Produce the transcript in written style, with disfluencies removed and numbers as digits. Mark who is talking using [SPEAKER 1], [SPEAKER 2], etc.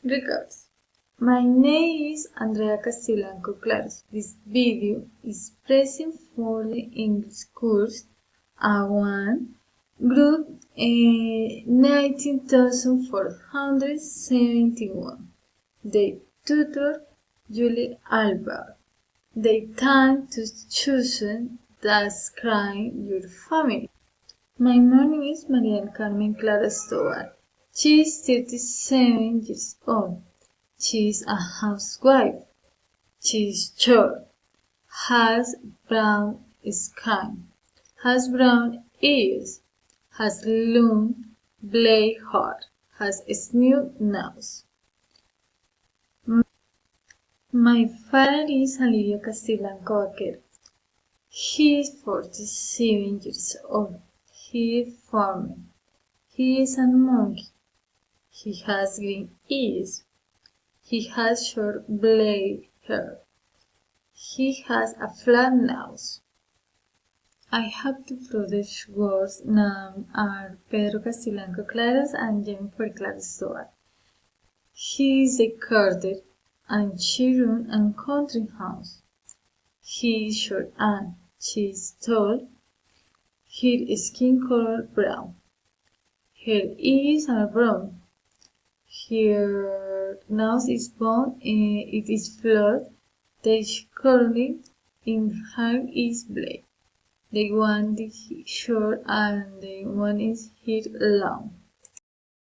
[SPEAKER 1] Regards. My name is Andrea Castellanco Claros. This video is present for the English course A1 group 19,471. The tutor Julie Albert. The time to choose describe your family. My name is Maria del Carmen Clara Stovar. She is 37 years old. She is a housewife. She is short, has brown skin, has brown ears, has long black hair, has a smooth nose. My father is Alirio Castellanco Vaquero. He is 47 years old. He is farming. He is a monkey. He has green ears. He has short black hair. He has a flat nose. I have two brothers whose names are Pedro Castellanco Claros and Jennifer Claros Tovar. He is a carter and children and country house. He is short and she is tall. Her skin color brown. Her ears are brown. Her nose is bone and it is flat. The curling in hair is black. The one is short and the one is here long.